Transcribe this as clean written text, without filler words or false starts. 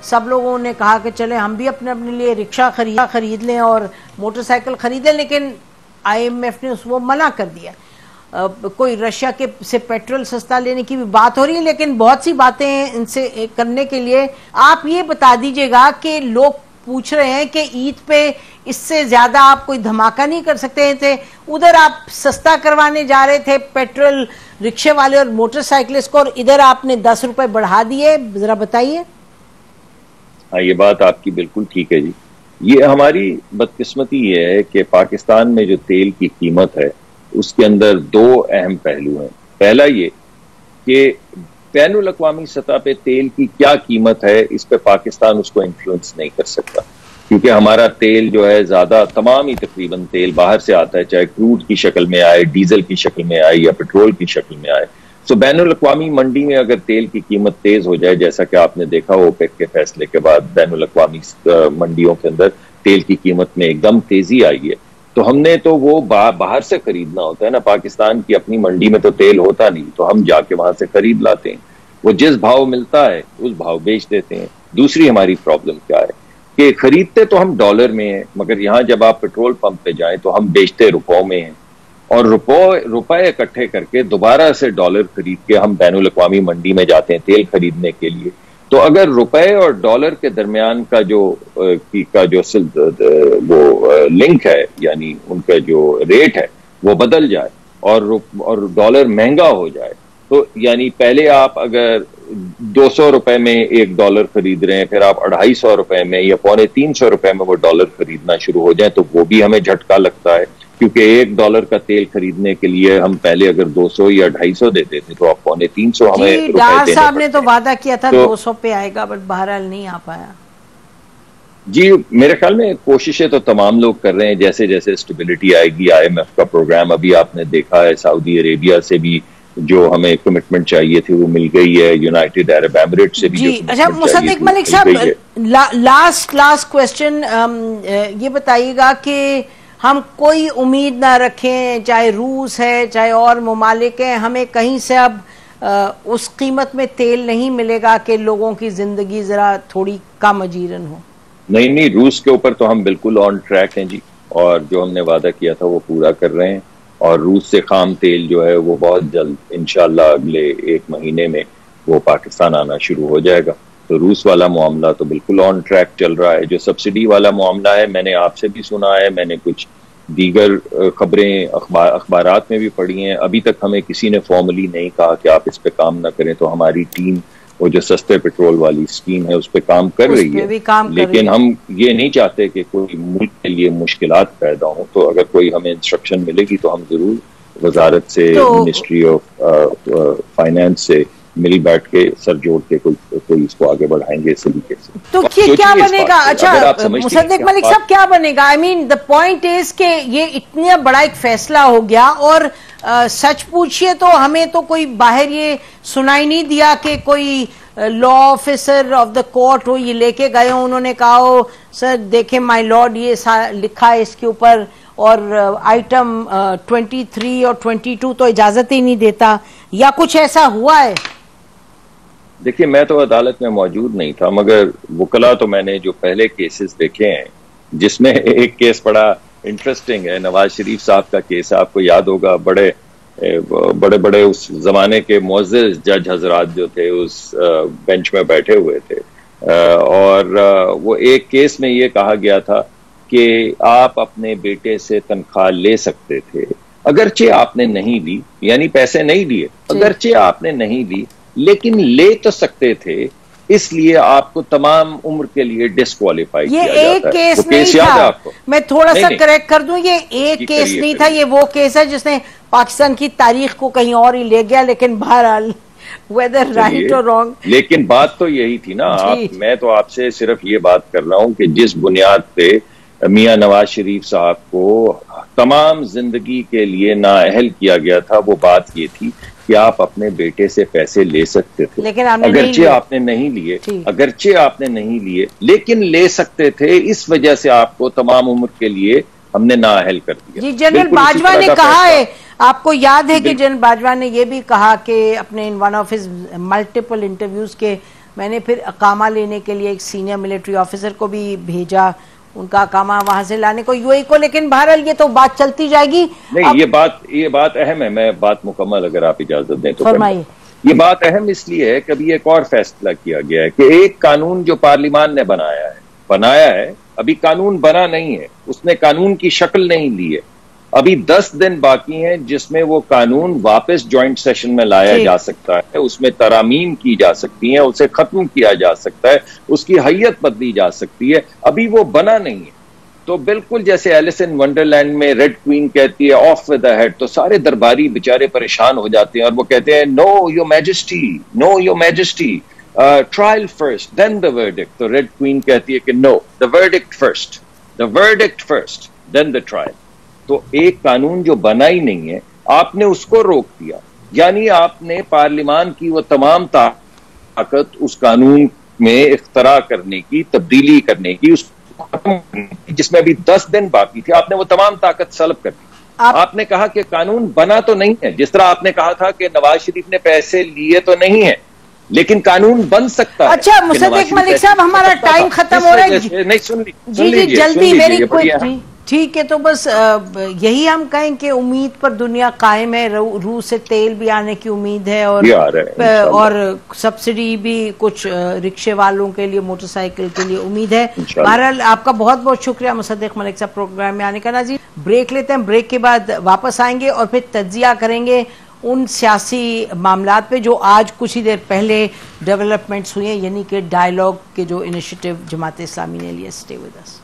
सब लोगों ने कहा कि चले हम भी अपने अपने लिए रिक्शा खरीद लें और मोटरसाइकिल खरीदें, लेकिन IMF ने वो मना कर दिया। कोई रशिया के से पेट्रोल सस्ता लेने की भी बात हो रही है, लेकिन बहुत सी बातें इनसे करने के लिए आप ये बता दीजिएगा कि लोग पूछ रहे हैं कि ईद पे इससे ज्यादा आप कोई धमाका नहीं कर सकते थे। उधर आप सस्ता करवाने जा रहे थे पेट्रोल रिक्शे वाले और मोटरसाइकिलिस्ट को, और इधर आपने 10 रुपए बढ़ा दिए। जरा बताइए। हाँ, ये बात आपकी बिल्कुल ठीक है जी। ये हमारी बदकिस्मती ये है कि पाकिस्तान में जो तेल की कीमत है उसके अंदर दो अहम पहलू हैं। पहला ये कि बैनुल अक़वामी सतह पे तेल की क्या कीमत है, इस पे पाकिस्तान उसको इन्फ्लुएंस नहीं कर सकता, क्योंकि हमारा तेल जो है ज्यादा तमाम ही तकरीबन तेल बाहर से आता है, चाहे क्रूड की शक्ल में आए, डीजल की शक्ल में आए या पेट्रोल की शक्ल में आए। सो बैनुल अक़वामी मंडी में अगर तेल की कीमत तेज हो जाए, जैसा कि आपने देखा ओपेक के फैसले के बाद बैनुल अक़वामी मंडियों के अंदर तेल की कीमत में एकदम तेजी आई है, तो हमने तो वो बाहर से खरीदना होता है ना। पाकिस्तान की अपनी मंडी में तो तेल होता नहीं, तो हम जाके वहां से खरीद लाते हैं। वो जिस भाव मिलता है उस भाव बेच देते हैं। दूसरी हमारी प्रॉब्लम क्या है कि खरीदते तो हम डॉलर में हैं, मगर यहाँ जब आप पेट्रोल पंप पे जाएं तो हम बेचते रुपयों में हैं, और रुपए इकट्ठे करके दोबारा से डॉलर खरीद के हम बैनुल अक़वामी मंडी में जाते हैं तेल खरीदने के लिए। तो अगर रुपए और डॉलर के दरमियान का जो वो लिंक है, यानी उनका जो रेट है वो बदल जाए और डॉलर महंगा हो जाए, तो यानी पहले आप अगर 200 रुपए में $1 खरीद रहे हैं, फिर आप 250 रुपए में या 350 रुपए में वो डॉलर खरीदना शुरू हो जाए, तो वो भी हमें झटका लगता है, क्योंकि $1 का तेल खरीदने के लिए हम पहले अगर 200 या 250 देते थे तो अब 350 हमें डार साहब ने तो वादा किया था 200 पे आएगा, बट बहरहाल नहीं आ पाया। जी, मेरे ख्याल में कोशिशें तो तमाम लोग कर रहे हैं, जैसे जैसे स्टेबिलिटी आएगी। IMF का प्रोग्राम अभी आपने देखा है, सऊदी अरेबिया से भी जो हमें कमिटमेंट चाहिए थी वो मिल गई है, यूनाइटेड अरब एमिरेट से भी जी। अच्छा, मुसद्दिक मलिक साहब, लास्ट क्वेश्चन ये बताइएगा कि हम कोई उम्मीद ना रखें, चाहे रूस है चाहे और ममालिक हैं, हमें कहीं से अब उस कीमत में तेल नहीं मिलेगा कि लोगों की जिंदगी जरा थोड़ी कम अजीरन हो? नहीं, रूस के ऊपर तो हम बिल्कुल ऑन ट्रैक हैं जी, और जो हमने वादा किया था वो पूरा कर रहे हैं, और रूस से खाम तेल जो है वो बहुत जल्द इंशाल्लाह अगले 1 महीने में वो पाकिस्तान आना शुरू हो जाएगा। तो रूस वाला मामला तो बिल्कुल ऑन ट्रैक चल रहा है। जो सब्सिडी वाला मामला है, मैंने आपसे भी सुना है, मैंने कुछ दीगर खबरें अखबारात में भी पढ़ी हैं। अभी तक हमें किसी ने फॉर्मली नहीं कहा कि आप इस पे काम ना करें, तो हमारी टीम वो जो सस्ते पेट्रोल वाली स्कीम है उस पे काम कर रही है, लेकिन हम ये नहीं चाहते कि कोई मुल्क के लिए मुश्किलात पैदा हो। तो अगर कोई हमें इंस्ट्रक्शन मिलेगी तो हम जरूर वजारत से, मिनिस्ट्री ऑफ फाइनेंस से मिल बैठ के सर जोड़ के कोई इसको आगे बढ़ाएंगे इस तरीके से। तो क्या बनेगा? अच्छा मुसद्दिक मलिक साहब, क्या बनेगा? I mean the point is कि ये इतना बड़ा एक फैसला हो गया, और सच पूछिए तो हमें तो कोई बाहर ये सुनाई नहीं दिया कि कोई law officer of the court हो ये लेके गए हो, उन्होंने कहा हो सर देखें माय लॉर्ड ये लिखा है इसके ऊपर, और आइटम 23 और 22 तो इजाजत ही नहीं देता, या कुछ ऐसा हुआ है? देखिए, मैं तो अदालत में मौजूद नहीं था, मगर वकला तो मैंने जो पहले केसेस देखे हैं, जिसमें एक केस बड़ा इंटरेस्टिंग है, नवाज शरीफ साहब का केस, आपको याद होगा, बड़े बड़े उस जमाने के मुअज़्ज़िज़ जज हजरात जो थे उस बेंच में बैठे हुए थे, और वो एक केस में ये कहा गया था कि आप अपने बेटे से तनख्वाह ले सकते थे, अगरचे आपने नहीं ली, यानी पैसे नहीं लिए, अगरचे आपने नहीं ली, लेकिन ले तो सकते थे, इसलिए आपको तमाम उम्र के लिए डिस्क्वालीफाई किया जाता है। ये एक केस नहीं था, मैं थोड़ा सा करेक्ट कर दूं, ये एक केस नहीं था, ये वो केस है जिसने पाकिस्तान की तारीख को कहीं और ही ले गया, लेकिन बहरहाल वेदर राइट और रॉन्ग, लेकिन बात तो यही थी ना। मैं तो आपसे सिर्फ ये बात कर रहा हूं कि जिस बुनियाद पे मियां नवाज शरीफ साहब को तमाम जिंदगी के लिए नाअहल किया गया था, वो बात ये थी कि आप अपने बेटे से पैसे ले सकते थे, लेकिन अगरचे आपने नहीं लिए, लेकिन ले सकते थे, इस वजह से आपको तमाम उम्र के लिए हमने नाअहल कर दिया। जी, जनरल बाजवा ने कहा है, आपको याद है कि जनरल बाजवा ने यह भी कहा कि अपने in one of his multiple interviews के मैंने फिर अकामा लेने के लिए एक सीनियर मिलिट्री ऑफिसर को भी भेजा, उनका अकामा वहां से लाने को यूएई को। लेकिन बहरहाल ये तो बात चलती जाएगी। नहीं, ये बात अहम है, मैं बात मुकम्मल अगर आप इजाजत दें तो फरमाइए। ये बात अहम इसलिए है कि अभी एक और फैसला किया गया है कि एक कानून जो पार्लियामान ने बनाया है, अभी कानून बना नहीं है, उसने कानून की शक्ल नहीं ली है। अभी 10 दिन बाकी हैं जिसमें वो कानून वापस जॉइंट सेशन में लाया जा सकता है, उसमें तरामीम की जा सकती हैं, उसे खत्म किया जा सकता है, उसकी हैयत बदली जा सकती है। अभी वो बना नहीं है। तो बिल्कुल जैसे एलिस इन वंडरलैंड में रेड क्वीन कहती है ऑफ विद द हेड, तो सारे दरबारी बेचारे परेशान हो जाते हैं और वो कहते हैं no your majesty, trial first then the verdict. तो रेड क्वीन कहती है कि no, the verdict first then the trial. तो एक कानून जो बना ही नहीं है, आपने उसको रोक दिया, यानी आपने पार्लियामान की वो तमाम ताकत उस कानून में इख्तरा करने की, तब्दीली करने की, जिसमें अभी 10 दिन बाकी थे, आपने वो तमाम ताकत सल्ब कर दी। आपने कहा कि कानून बना तो नहीं है, जिस तरह आपने कहा था कि नवाज शरीफ ने पैसे लिए तो नहीं है, लेकिन कानून बन सकता है। अच्छा मुसद्दिक मलिक साहब, हमारा टाइम खत्म हो रहा है। नहीं, सुन लीजिए जल्दी, वेरी क्विक। ठीक है, तो बस यही हम कहें कि उम्मीद पर दुनिया कायम है। रूस से तेल भी आने की उम्मीद है और सब्सिडी भी कुछ रिक्शे वालों के लिए, मोटरसाइकिल के लिए उम्मीद है। बहरहाल आपका बहुत बहुत शुक्रिया मुसद्दिक मलिक साहब प्रोग्राम में आने का। नाज़रीन, ब्रेक लेते हैं, ब्रेक के बाद वापस आएंगे और फिर तज्जिया करेंगे उन सियासी मामलात पे जो आज कुछ ही देर पहले डेवलपमेंट्स हुए, यानी कि डायलॉग के जो इनिशिएटिव जमात इस्लामी ने लिए। Stay with us.